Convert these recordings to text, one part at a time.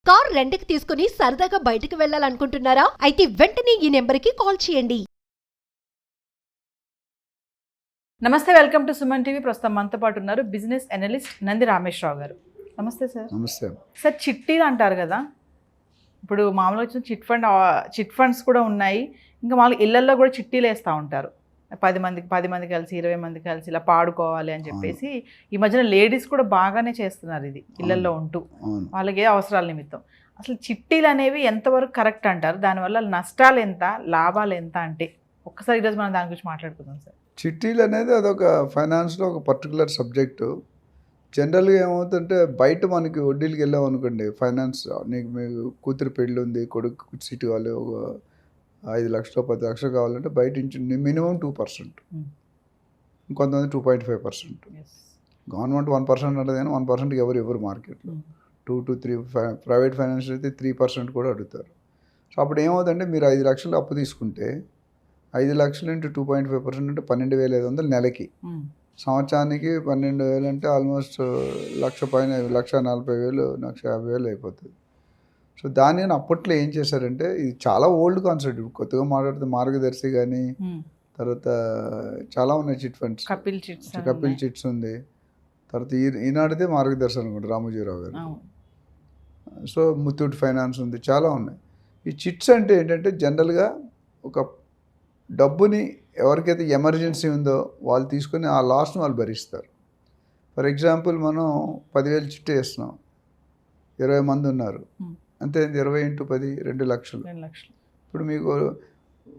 Car రెంట్‌కి తీసుకుని సరదాగా బయటకు వెళ్ళాలనుకుంటున్నారా? అయితే వెంటనే ఈ నెంబర్‌కి కాల్ చేయండి. నమస్తే, వెల్కమ్ టు సుమన్ టీవీ. ప్రస్తుతం మనతో పాటు ఉన్నారు బిజినెస్ అనలిస్ట్ నంది రామేశ్వరరావు గారు. నమస్తే సార్. నమస్తే సార్, చిట్టీలు అంటారు కదా, ఇప్పుడు మామూలుగా వచ్చిన చిట్ ఫండ్స్ కూడా ఉన్నాయి. ఇంకా మామూలుగా ఇళ్లల్లో కూడా చిట్టీలు వేస్తూ ఉంటారు. 10 మంది కలిసి 20 మంది కలిసి ఇలా పాడుకోవాలి అని చెప్పేసి ఈ మధ్యన లేడీస్ కూడా బాగానే చేస్తున్నారు ఇది ఇళ్లల్లో ఉంటూ వాళ్ళకి ఏ అవసరాల నిమిత్తం. అసలు చిట్టీలు అనేవి ఎంతవరకు కరెక్ట్ అంటారు? దానివల్ల నష్టాలు ఎంత, లాభాలు ఎంత అంటే ఒక్కసారి ఈరోజు మనం దాని గురించి మాట్లాడుకుందాం సార్. చిట్టీలు అనేది అదొక ఫైనాన్స్లో ఒక పర్టికులర్ సబ్జెక్టు. జనరల్గా ఏమవుతుందంటే బయట మనకి వడ్డీలకి వెళ్ళాం అనుకోండి, ఫైనాన్స్ నీకు మీకు కూతురు పెళ్ళి ఉంది, కొడుకు సీటు కావాలి, ఒక 5 లక్షలు 10 లక్షలు కావాలంటే బయట నుంచి మినిమం 2%, ఇంకొంతమంది 2.5%. గవర్నమెంట్ 1% అంటే కానీ 1% ఎవరు ఇవ్వరు మార్కెట్లో. 2 to 3 ప్రైవేట్ ఫైనాన్స్ అయితే 3% కూడా అడుగుతారు. సో అప్పుడు ఏమవుతుందంటే మీరు 5 లక్షలు అప్పు తీసుకుంటే 5 లక్షలు ఇంటూ 2.5% అంటే 12,500 నెలకి. సంవత్సరానికి 12,000 అంటే ఆల్మోస్ట్ 1,00,000 పైన, 1,40,000 1,50,000 అయిపోతుంది. సో దాన్ని అప్పట్లో ఏం చేశారంటే, ఇది చాలా ఓల్డ్ కాన్సెప్ట్. కొత్తగా మాట్లాడితే మార్గదర్శి కానీ, తర్వాత చాలా ఉన్నాయి చిట్ ఫండ్స్. కపిల్ చిట్స్ ఉంది, తర్వాత ఈనాడితే మార్గదర్శి అనుకుంటా రామోజీరావు గారు. సో ముత్తూట్ ఫైనాన్స్ ఉంది, చాలా ఉన్నాయి. ఈ చిట్స్ అంటే ఏంటంటే జనరల్గా ఒక డబ్బుని ఎవరికైతే ఎమర్జెన్సీ ఉందో వాళ్ళు తీసుకొని ఆ లాస్ను వాళ్ళు భరిస్తారు. ఫర్ ఎగ్జాంపుల్ మనం 10,000 చిట్టు వేస్తున్నాం, 20 మంది ఉన్నారు, అంతే 20 × 10 2 లక్షలు. ఇప్పుడు మీకు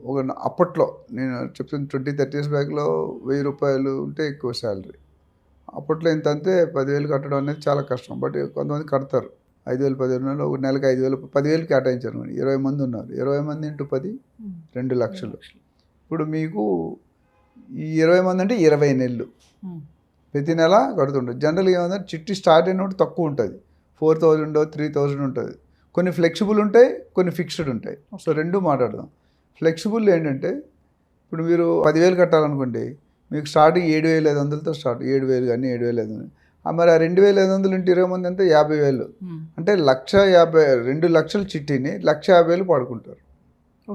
ఒక అప్పట్లో నేను చెప్తున్న 20-30 years బ్యాక్లో 1,000 రూపాయలు ఉంటే ఎక్కువ శాలరీ. అప్పట్లో ఇంత అంతే 10,000 కట్టడం అనేది చాలా కష్టం. బట్ కొంతమంది కడతారు. 5,000 10,000 ఒక నెలకు 5,000 10,000 కేటాయించారు. 20 మంది ఉన్నారు, 20 మంది × 10 2 లక్షలు. ఇప్పుడు మీకు ఈ 20 మంది అంటే 20 నెలలు ప్రతి నెల కడుతుంటారు. జనరల్గా ఏమంటే చిట్టి స్టార్ట్ అయినప్పుడు తక్కువ ఉంటుంది, 4,000 3,000 ఉంటుంది. కొన్ని ఫ్లెక్సిబుల్ ఉంటాయి, కొన్ని ఫిక్స్డ్ ఉంటాయి. సో రెండు మాట్లాడదాం. ఫ్లెక్సిబుల్ ఏంటంటే ఇప్పుడు మీరు 10,000 కట్టాలనుకోండి, మీకు స్టార్టింగ్ 7,500తో స్టార్ట్, 7,000 కానీ 7,500. మరి ఆ 2,500 × 20 మంది అంటే 50,000. అంటే 1,50,000 2 లక్షల చిట్టిని 1,50,000 పాడుకుంటారు.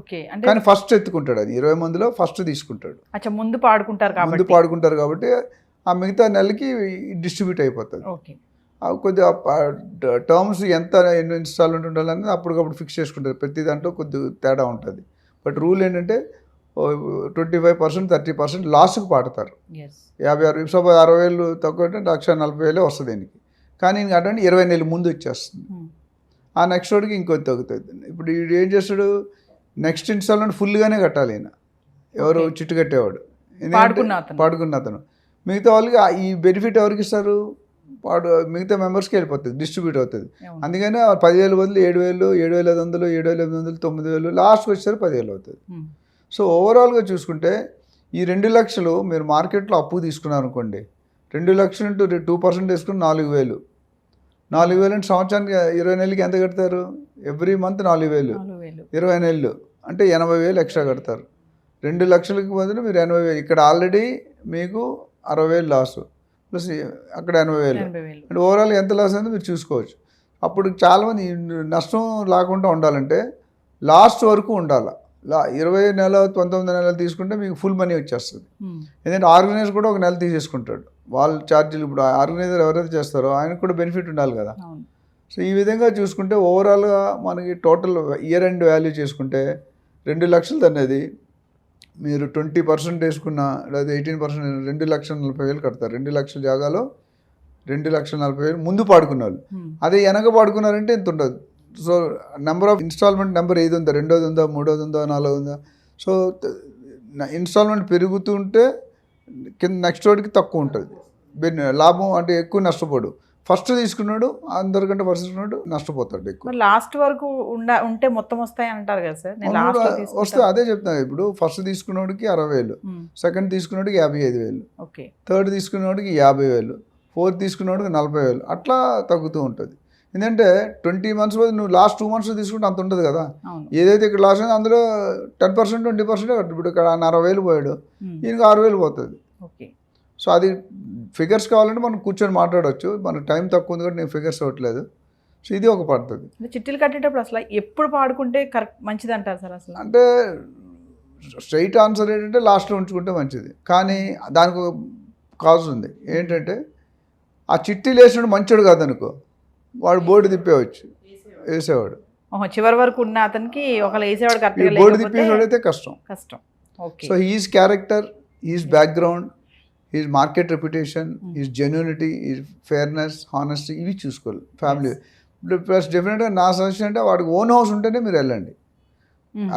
ఓకే, అంటే కానీ ఫస్ట్ ఎత్తుకుంటాడు, అది 20 మందిలో ఫస్ట్ తీసుకుంటాడు. ముందు పాడుకుంటారు కాబట్టి ఆ మిగతా నెలకి డిస్ట్రిబ్యూట్ అయిపోతుంది. కొద్దిగా టర్మ్స్ ఎంత ఎన్ని ఇన్స్టాల్మెంట్ ఉండాలనేది అప్పటికప్పుడు ఫిక్స్ చేసుకుంటారు. ప్రతి దాంట్లో కొద్దిగా తేడా ఉంటుంది. బట్ రూల్ ఏంటంటే 25% 30% లాస్ట్కి పాడతారు. 56 సపోజ్ 60,000 తక్కువ అంటే 1,40,000 వస్తుంది దీనికి. కానీ ఇంక అటువంటి 20 నెలలు ముందు వచ్చేస్తుంది. ఆ నెక్స్ట్ వాడికి ఇంకొద్ది తగ్గుతుంది. ఇప్పుడు వీడు ఏం చేస్తాడు, నెక్స్ట్ ఇన్స్టాల్మెంట్ ఫుల్గానే కట్టాలి ఈయన, ఎవరు చిట్టు కట్టేవాడు, పాడుకున్న అతను. మిగతా వాళ్ళకి ఈ బెనిఫిట్ ఎవరికి ఇస్తారు, మిగతా మెంబర్స్కి వెళ్ళిపోతుంది, డిస్ట్రిబ్యూట్ అవుతుంది. అందుకని 10,000 బదులు 7,000 7,500 7,800 9,000 లాస్ట్కి వచ్చేసరికి 10,000 అవుతుంది. సో ఓవరాల్గా చూసుకుంటే ఈ 2 లక్షలు మీరు మార్కెట్లో అప్పు తీసుకున్నారు అనుకోండి, 2 లక్షలు ఇంటూ 2% వేసుకుని 4,000. 4,000 అంటే సంవత్సరానికి 20 నెలలకి ఎంత కడతారు? ఎవ్రీ మంత్ 4,000, 20 నెలలు అంటే 80,000 ఎక్స్ట్రా కడతారు. 2 లక్షలకి బదులు మీరు 80,000. ఇక్కడ ఆల్రెడీ మీకు 60,000 లాస్, ప్లస్ అక్కడ 80,000. అంటే ఓవరాల్ ఎంత లాస్ అయిందో మీరు చూసుకోవచ్చు. అప్పుడు చాలామంది నష్టం లేకుండా ఉండాలంటే లాస్ట్ వరకు ఉండాలి. 20 నెలలు 19 నెలలు తీసుకుంటే మీకు ఫుల్ మనీ వచ్చేస్తుంది. ఎందుకంటే ఆర్గనైజర్ కూడా ఒక నెల తీసేసుకుంటాడు, వాళ్ళ ఛార్జీలు. ఇప్పుడు ఆర్గనైజర్ ఎవరైతే చేస్తారో ఆయనకు కూడా బెనిఫిట్ ఉండాలి కదా. సో ఈ విధంగా చూసుకుంటే ఓవరాల్గా మనకి టోటల్ ఇయర్ ఎండ్ వాల్యూ చేసుకుంటే 2 లక్షలు అనేది మీరు 20% వేసుకున్నా లేదా 18% 2,40,000 కడతారు. 2 లక్షల జాగాలో 2,40,000 ముందు పాడుకున్న వాళ్ళు. అదే వెనక పాడుకున్నారంటే ఎంత ఉంటుంది. So number of installment number ఏది ఉందా, 2వ ఉందా, 3వ ఉందా, 4వ ఉందా. సో ఇన్స్టాల్మెంట్ పెరుగుతుంటే కింద నెక్స్ట్ వాడికి తక్కువ ఉంటుంది లాభం, అంటే ఎక్కువ నష్టపోడు. ఫస్ట్ తీసుకున్నాడు అందరికంటే ఫస్ట్ తీసుకున్నాడు నష్టపోతాడు ఎక్కువ. లాస్ట్ వరకు ఉంటే మొత్తం వస్తాయి అంటారు కదా సార్. వస్తుంది, అదే చెప్తాను. ఇప్పుడు ఫస్ట్ తీసుకున్నోడికి 60,000, సెకండ్ తీసుకున్నోడికి 55,000, థర్డ్ తీసుకున్నోడికి 50,000, ఫోర్త్ తీసుకున్నోడికి 40,000, అట్లా తగ్గుతూ ఉంటుంది. ఎందుకంటే 20 months బదులు నువ్వు లాస్ట్ 2 months తీసుకుంటే అంత ఉంటుంది కదా. ఏదైతే ఇక్కడ లాస్ట్ అయిందో అందులో 10% 20% కట్టు. ఇప్పుడు ఇక్కడ 60,000 పోయాడు, ఈయనకి 6,000 పోతుంది. సో అది ఫిగర్స్ కావాలంటే మనం కూర్చొని మాట్లాడవచ్చు. మన టైం తక్కువ ఉంది కాబట్టి నేను ఫిగర్స్ ఇవ్వట్లేదు. సో ఇది ఒక పద్ధతి. చిట్టీలు కట్టేటప్పుడు అసలు ఎప్పుడు పాడుకుంటే కరెక్ట్ మంచిది అంటారు సార్? అసలు అంటే స్ట్రైట్ ఆన్సర్ ఏంటంటే లాస్ట్లో ఉంచుకుంటే మంచిది, కానీ దానికి ఒక కాజ్ ఉంది. ఏంటంటే ఆ చిట్టీలు వేసినాడు మంచోడు కాదనుకో, వాడు బోర్డు తిప్పేవచ్చు, వేసేవాడు. చివరి వరకు ఉన్న అతనికి ఒకళ్ళు వేసేవాడు ఈ కరెక్ట్గా బోర్డు లేకపోతే తిప్పేసాడైతే కష్టం. కష్టం. Okay. So he's character, he's background, he's market reputation, he's genuinity, he's fairness, honesty, ఇవి చూసుకోవాలి ఫ్యామిలీ. ప్లస్ డెఫినెట్గా నా సజెషన్ అంటే వాడికి ఓన్ హౌస్ ఉంటేనే మీరు వెళ్ళండి.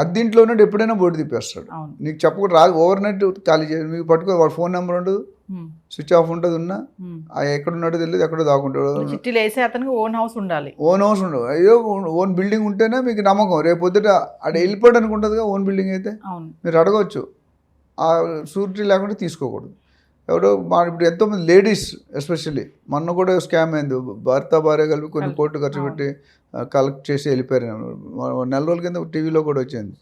అద్దీంట్లో ఉన్నట్టు ఎప్పుడైనా బోర్డు తిప్పేస్తాడు. అవును. నీకు చెప్పకుండా రాదు, ఓవర్ నైట్ ఖాళీ చేయాలి. మీకు పట్టుకో, వాడు ఫోన్ నెంబర్ ఉండదు, స్విచ్ ఆఫ్ ఉంటుంది, ఉన్నా ఎక్కడున్నాడో తెలియదు, ఎక్కడో దాక్కుంటాడు. చిట్టీలు వేసే అతనికి ఓన్ హౌస్ ఉండాలి. ఓన్ హౌస్ ఉండదు, అయ్యో ఓన్ బిల్డింగ్ ఉంటేనే మీకు నమ్మకం. రేపు పొద్దుట అక్కడ వెళ్ళిపోవడానికి ఉంటుందిగా ఓన్ బిల్డింగ్ అయితే. అవును. మీరు అడగవచ్చు, ఆ షూరిటీ లేకుండా తీసుకోకూడదు. ఎవరో మా ఇప్పుడు ఎంతోమంది లేడీస్ ఎస్పెషల్లీ, మొన్న కూడా స్కామ్ అయింది, భర్త భార్య కలిపి కొన్ని కోట్లు ఖర్చు పెట్టి కలెక్ట్ చేసి వెళ్ళిపోయారు. నెల రోజుల కింద టీవీలో కూడా వచ్చింది.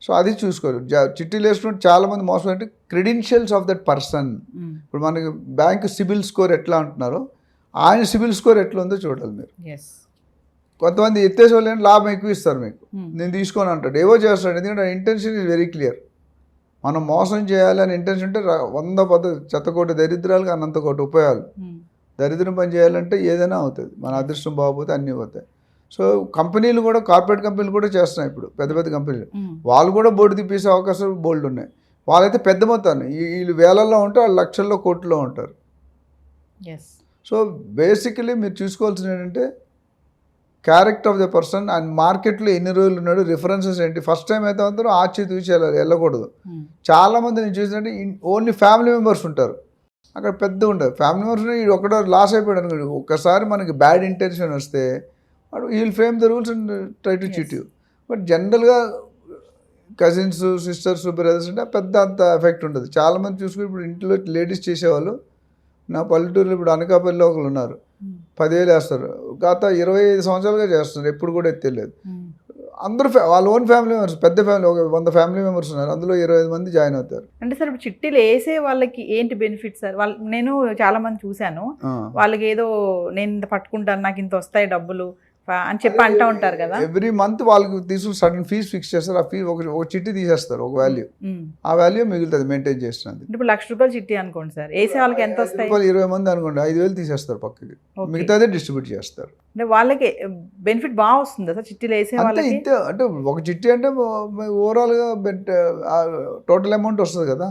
సో అది చూసుకోరు. చిట్టీలు వేసుకుంటే చాలామంది మోసం అంటే క్రెడెన్షియల్స్ ఆఫ్ దట్ పర్సన్. ఇప్పుడు మనకి బ్యాంక్ సిబిల్ స్కోర్ ఎట్లా అంటున్నారో, ఆయన సిబిల్ స్కోర్ ఎట్లా ఉందో చూడాలి మీరు. కొంతమంది ఎత్తేసే వాళ్ళు ఏంటి లాభం ఎక్కువ ఇస్తారు మీకు, నేను తీసుకోని అంటాడు, ఏవో చేస్తాడు. ఎందుకంటే ఇంటెన్షన్ ఈజ్ వెరీ క్లియర్. మనం మోసం చేయాలి అని ఇంటెన్షన్ ఉంటే 100 పద్ధతి, చెత్తకోటి దరిద్రాలకు అనంత కోటి ఉపాయాలు. దరిద్రం పని చేయాలంటే ఏదైనా అవుతుంది, మన అదృష్టం బాగోపోతే అన్నీ పోతాయి. సో కంపెనీలు కూడా, కార్పొరేట్ కంపెనీలు కూడా చేస్తున్నాయి ఇప్పుడు, పెద్ద పెద్ద కంపెనీలు. వాళ్ళు కూడా బోర్డు తిప్పేసే అవకాశాలు బోల్డ్ ఉన్నాయి. వాళ్ళైతే పెద్ద మొత్తాన్ని, వీళ్ళు వేలల్లో ఉంటే వాళ్ళు లక్షల్లో కోట్లలో ఉంటారు. సో బేసికలీ మీరు చూసుకోవాల్సింది ఏంటంటే character of the person, and మార్కెట్లో ఎన్ని రోజులు ఉన్నాడు, రిఫరెన్సెస్ ఏంటి. ఫస్ట్ టైం అయితే అందరూ ఆచితూచి వెళ్ళకూడదు. చాలామంది నేను చూసినట్టు ఓన్లీ ఫ్యామిలీ మెంబర్స్ ఉంటారు, అక్కడ పెద్ద ఉండదు. ఫ్యామిలీ మెంబర్స్ ఒకటో లాస్ అయిపోయాడు అనుకోండి, ఒక్కసారి మనకి బ్యాడ్ ఇంటెన్షన్ వస్తే వాడు ఈ will frame the rules and try to cheat you. But జనరల్గా కజిన్స్, సిస్టర్స్, బ్రదర్స్ అంటే పెద్ద అంత ఎఫెక్ట్ ఉంటుంది. చాలామంది చూసుకుని ఇప్పుడు ఇంట్లో లేడీస్ చేసేవాళ్ళు, నా పల్లెటూరులో ఇప్పుడు అనకాపల్లిలో ఒకరు ఉన్నారు, 10,000 వేస్తారు. గత 25 సంవత్సరాలుగా చేస్తున్నారు, ఎప్పుడు కూడా ఎత్తలేదు. అందరూ వాళ్ళ ఓన్ ఫ్యామిలీ మెంబర్స్, పెద్ద ఫ్యామిలీ, ఒక 100 ఫ్యామిలీ మెంబర్స్ ఉన్నారు, అందులో 25 మంది జాయిన్ అవుతారు. అంటే సార్ ఇప్పుడు చిట్టీలు వేసే వాళ్ళకి ఏంటి బెనిఫిట్ సార్? నేను చాలా మంది చూశాను, వాళ్ళకి ఏదో నేను ఇంత పట్టుకుంటాను, నాకు ఇంత వస్తాయి డబ్బులు అని చెప్పి అంటూ ఉంటారు కదా. ఎవ్రీ మంత్ వాళ్ళకి తీసుకుని సడన్ ఫీజు ఫిక్స్ చేస్తారు. ఆ ఫీజు ఒక చిట్టి తీసేస్తారు, ఒక వాల్యూ, ఆ వాల్యూ మిగులుతుంది మెయింటైన్ చేస్తున్నది. ఇప్పుడు ₹1,00,000 చిట్టి అనుకోండి సార్, వేసే వాళ్ళకి ఎంత వస్తాయి? 20 మంది అనుకోండి, 5,000 తీసేస్తారు పక్కకి, మిగతాదే డిస్ట్రిబ్యూట్ చేస్తారు. అంటే వాళ్ళకి బెనిఫిట్ బాగా వస్తుంది సార్ చిట్టీలు వేసే వాళ్ళకి? ఇంతే, అంటే ఒక చిట్టి అంటే ఓవరాల్గా టోటల్ అమౌంట్ వస్తుంది కదా.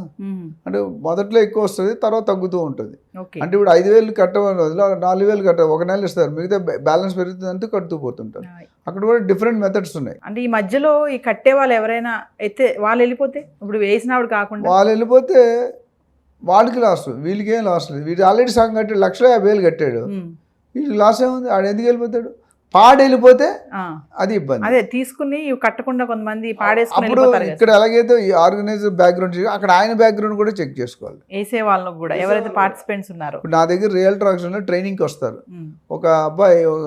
అంటే మొదట్లో ఎక్కువ వస్తుంది, తర్వాత తగ్గుతూ ఉంటుంది. అంటే ఇప్పుడు 5,000 కట్టవాలి, 4,000 కట్టాలి, ఒక నెల ఇస్తారు, మిగతా బ్యాలెన్స్ పెరుగుతుంది అంటూ కడుతూ పోతుంటారు. అక్కడ కూడా డిఫరెంట్ మెథడ్స్ ఉన్నాయి. అంటే ఈ మధ్యలో ఈ కట్టే వాళ్ళు ఎవరైనా అయితే వాళ్ళు వెళ్ళిపోతే, ఇప్పుడు వేసినప్పుడు కాకుండా వాళ్ళు వెళ్ళిపోతే వాడికి లాస్, వీళ్ళకి ఏం లాస్ లేదు. వీడు ఆల్రెడీ సగం కట్టాడు, 1,50,000 కట్టాడు, వీడికి లాస్ ఏముంది, ఆడు ఎందుకు వెళ్ళిపోతాడు? పాడు వెళ్ళిపోతే అది ఇబ్బంది. అదే తీసుకుని కట్టకుండా కొంతమంది పాడేసుకుని అప్పుడు ఇక్కడ ఎలాగైతే ఈ ఆర్గనైజర్ బ్యాక్గ్రౌండ్ అక్కడ ఆయన బ్యాక్గ్రౌండ్ కూడా చెక్ చేసుకోవాలి, వేసే వాళ్ళకు కూడా ఎవరైతే పార్టిసిపెంట్స్ ఉన్నారో. నా దగ్గర రియల్ ట్రాక్స్లో ట్రైనింగ్కి వస్తారు. ఒక అబ్బాయి, ఒక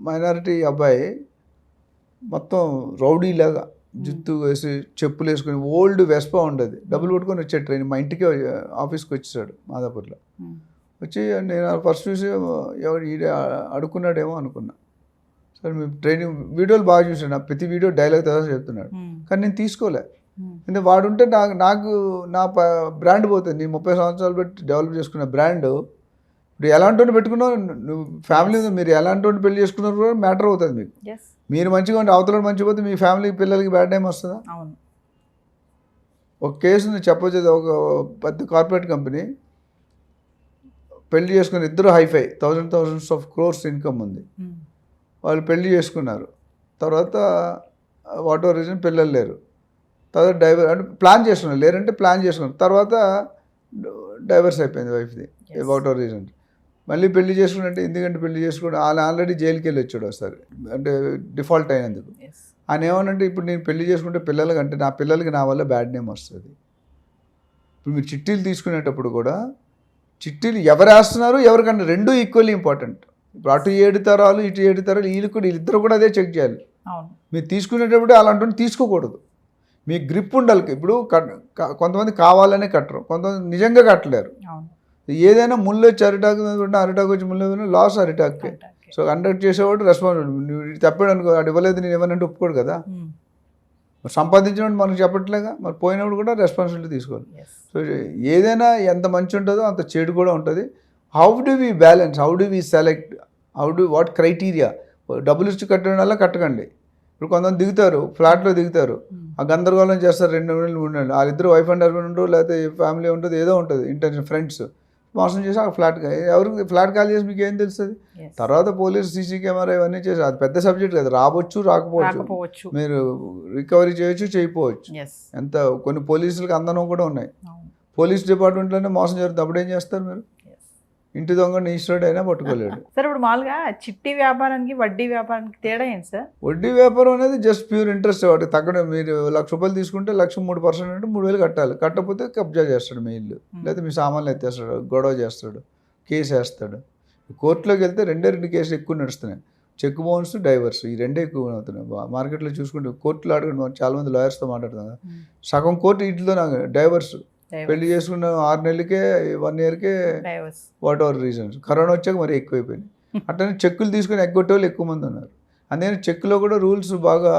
మైనారిటీ అబ్బాయి, మొత్తం రౌడీ లాగా జుత్తు వేసి చెప్పులు వేసుకుని ఓల్డ్ వెస్పా ఉండదు, డబ్బులు పట్టుకొని వచ్చాడు ట్రైనింగ్. మా ఇంటికి ఆఫీస్కి వచ్చేసాడు మాదాపూర్లో. వచ్చి నేను ఫస్ట్ చూసి ఎవరు అడుక్కున్నాడేమో అనుకున్నా. సరే మేము ట్రైనింగ్ వీడియోలు బాగా చూసాను, ప్రతి వీడియో డైలాగ్ తర్వాత చెప్తున్నాడు, కానీ నేను తీసుకోలే. ఎందుకంటే వాడుంటే నాకు నా బ్రాండ్ పోతుంది. నీ 30 సంవత్సరాలు పెట్టి డెవలప్ చేసుకున్న బ్రాండ్ ఇప్పుడు ఎలాంటి పెట్టుకున్నావు, నువ్వు ఫ్యామిలీ మీరు ఎలాంటి పెళ్లి చేసుకున్నారు కూడా మ్యాటర్ అవుతుంది మీకు. మీరు మంచిగా ఉంటే అవతల మంచిగా పోతే మీ ఫ్యామిలీ పిల్లలకి బ్యాడ్ టైం వస్తుందా? ఒక కేసు చెప్పొచ్చు, ఒక పెద్ద కార్పొరేట్ కంపెనీ పెళ్లి చేసుకుని, ఇద్దరు hi fi, thousands of crores income ఉంది. వాళ్ళు పెళ్లి చేసుకున్నారు, తర్వాత వాట్ ఎవర్ రీజన్ పిల్లలు లేరు, తర్వాత అంటే ప్లాన్ చేసుకున్నారు, లేరంటే ప్లాన్ చేసుకున్నారు, తర్వాత డైవర్స్ అయిపోయింది వైఫ్ది వాట్ ఎవర్ రీజన్. మళ్ళీ పెళ్లి చేసుకున్నట్టే, ఎందుకంటే పెళ్లి చేసుకుంటే ఆయన ఆల్రెడీ జైలుకి వెళ్ళి వచ్చాడు ఒకసారి, అంటే డిఫాల్ట్ అయినందుకు. ఆయన ఏమనంటే ఇప్పుడు నేను పెళ్లి చేసుకుంటే పిల్లలకి, అంటే నా పిల్లలకి నా వల్ల బ్యాడ్ నేమ్ వస్తుంది. ఇప్పుడు మీరు చిట్టీలు తీసుకునేటప్పుడు కూడా చిట్టీలు ఎవరు వేస్తున్నారు, ఎవరికన్నా రెండూ ఈక్వల్లీ ఇంపార్టెంట్. ఇప్పుడు అటు 7 తరాలు ఇటు 7 తరాలు, వీళ్ళిద్దరు కూడా అదే చెక్ చేయాలి. మీరు తీసుకునేటప్పుడు అలాంటి తీసుకోకూడదు, మీ గ్రిప్ ఉండాలి. ఇప్పుడు కొంతమంది కావాలనే కట్టరు, కొంతమంది నిజంగా కట్టలేరు. ఏదైనా ముళ్ళు వచ్చి అరిటాకు మీద అరిటాకు వచ్చి ముళ్ళు లాస్ అరిటాక్కే. సో కండక్ట్ చేసేవాడు రెస్పాన్సిబుల్. నువ్వు ఇది తప్పాడు అనుకో, అది ఇవ్వలేదు నేను ఇవ్వనంటే ఒప్పుకోడు కదా. మరి సంపాదించినప్పుడు మనకు చెప్పట్లేగా, మరి పోయినప్పుడు కూడా రెస్పాన్సిబిలిటీ తీసుకోవాలి. సో ఏదైనా ఎంత మంచి ఉంటుందో అంత చెడు కూడా ఉంటుంది. How do we balance, how do we select, what criteria. డబ్బులు ఇచ్చి కట్టడం వల్ల కట్టకండి. ఇప్పుడు కొంతమంది దిగుతారు, ఫ్లాట్లో దిగుతారు, ఆ గందరగోళం చేస్తారు 2 నెలలు 3 నెలలు. వాళ్ళిద్దరు వైఫ్ అండ్ హస్బెండ్ ఉంటారు, లేకపోతే ఫ్యామిలీ ఉంటుంది, ఏదో ఉంటుంది, ఇంటెన్షన్ ఫ్రెండ్స్ మోసం చేసి ఆ ఫ్లాట్ ఎవరికి ఫ్లాట్ కాల్ చేసి మీకు ఏం తెలుస్తుంది. తర్వాత పోలీసు సీసీ కెమెరా ఇవన్నీ చేసి అది పెద్ద సబ్జెక్ట్ కదా. రాకపోవచ్చు, మీరు రికవరీ చేయొచ్చు, చేయకపోవచ్చు. ఎంత కొన్ని పోలీసులకు అందనం కూడా ఉన్నాయి. పోలీస్ డిపార్ట్మెంట్లోనే మోసం జరుగుతుంది. అప్పుడు ఏం చేస్తారు మీరు? ఇంటి దొంగ ఈశ్వరుడు అయినా పట్టుకోలేడు. సార్ ఇప్పుడు మామూలుగా చిట్టి వ్యాపారానికి వడ్డీ వ్యాపారానికి తేడా ఏంటి సార్? వడ్డీ వ్యాపారం అనేది జస్ట్ ప్యూర్ ఇంట్రెస్ట్. వాటి తగ్గడం. మీరు 1,00,000 రూపాయలు తీసుకుంటే 3% అంటే 3,000 కట్టాలి. కట్టకపోతే కబ్జా చేస్తాడు మీ ఇల్లు, లేకపోతే మీ సామాన్లు ఎత్తేస్తాడు, గొడవ చేస్తాడు, కేసు వేస్తాడు. కోర్టులోకి వెళ్తే 2 కేసులు ఎక్కువ నడుస్తున్నాయి. చెక్ బౌన్స్, డైవర్స్, ఈ 2 ఎక్కువ అవుతున్నాయి. మార్కెట్లో చూసుకుంటే కోర్టులో అడగండి, చాలా మంది లాయర్స్తో మాట్లాడుతున్నారు. సగం కోర్టు ఇంట్లో నాకు డైవర్స్. పెళ్లి చేసుకున్న 6 నెలలకే 1 ఇయర్కే వాట్ ఎవర్ రీజన్స్. కరోనా వచ్చాక మరి ఎక్కువైపోయింది. అట్లనే చెక్కులు తీసుకొని ఎగ్గొట్టే వాళ్ళు ఎక్కువ మంది ఉన్నారు. అందుకని చెక్కులో కూడా రూల్స్ బాగా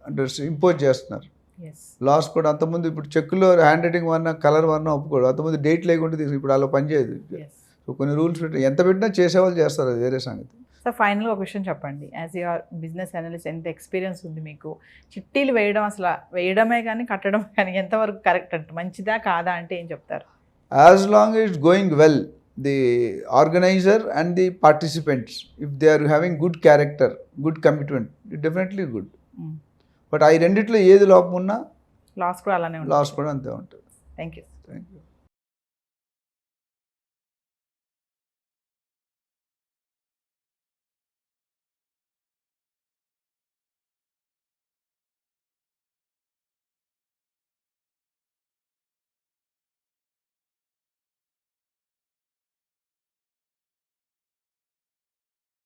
అంటే ఇంపోజ్ చేస్తున్నారు. లాస్ కూడా అంతకుముందు ఇప్పుడు చెక్కులో హ్యాండ్ రైటింగ్ వన్నా కలర్ వన్నా ఒప్పుకోడు. అంతకుముందు డేట్ లేకుండా తీసుకు, ఇప్పుడు అలా పనిచేయదు. సో కొన్ని రూల్స్ పెట్టి ఎంత పెట్టినా చేసేవాళ్ళు చేస్తారు, అది వేరే సంగతి. సార్ ఫైనల్గా ఒక విషయం చెప్పండి. యాజ్ యువర్ బిజినెస్ అనలిస్ట్ ఎంత ఎక్స్పీరియన్స్ ఉంది మీకు? చిట్టీలు వేయడం అసలు వేయడమే కానీ కట్టడం కానీ ఎంతవరకు కరెక్ట్ అంటే మంచిదా కాదా అంటే ఏం చెప్తారు? As long it's going well, the organizer and the participants, if they are having good character, good commitment, it definitely good. But ఈ రెండిట్లో ఏది లోపం ఉన్నా లాస్ కూడా అలానే ఉంటుంది. లాస్ కూడా అంతే ఉంటుంది. Thank you. Thank you.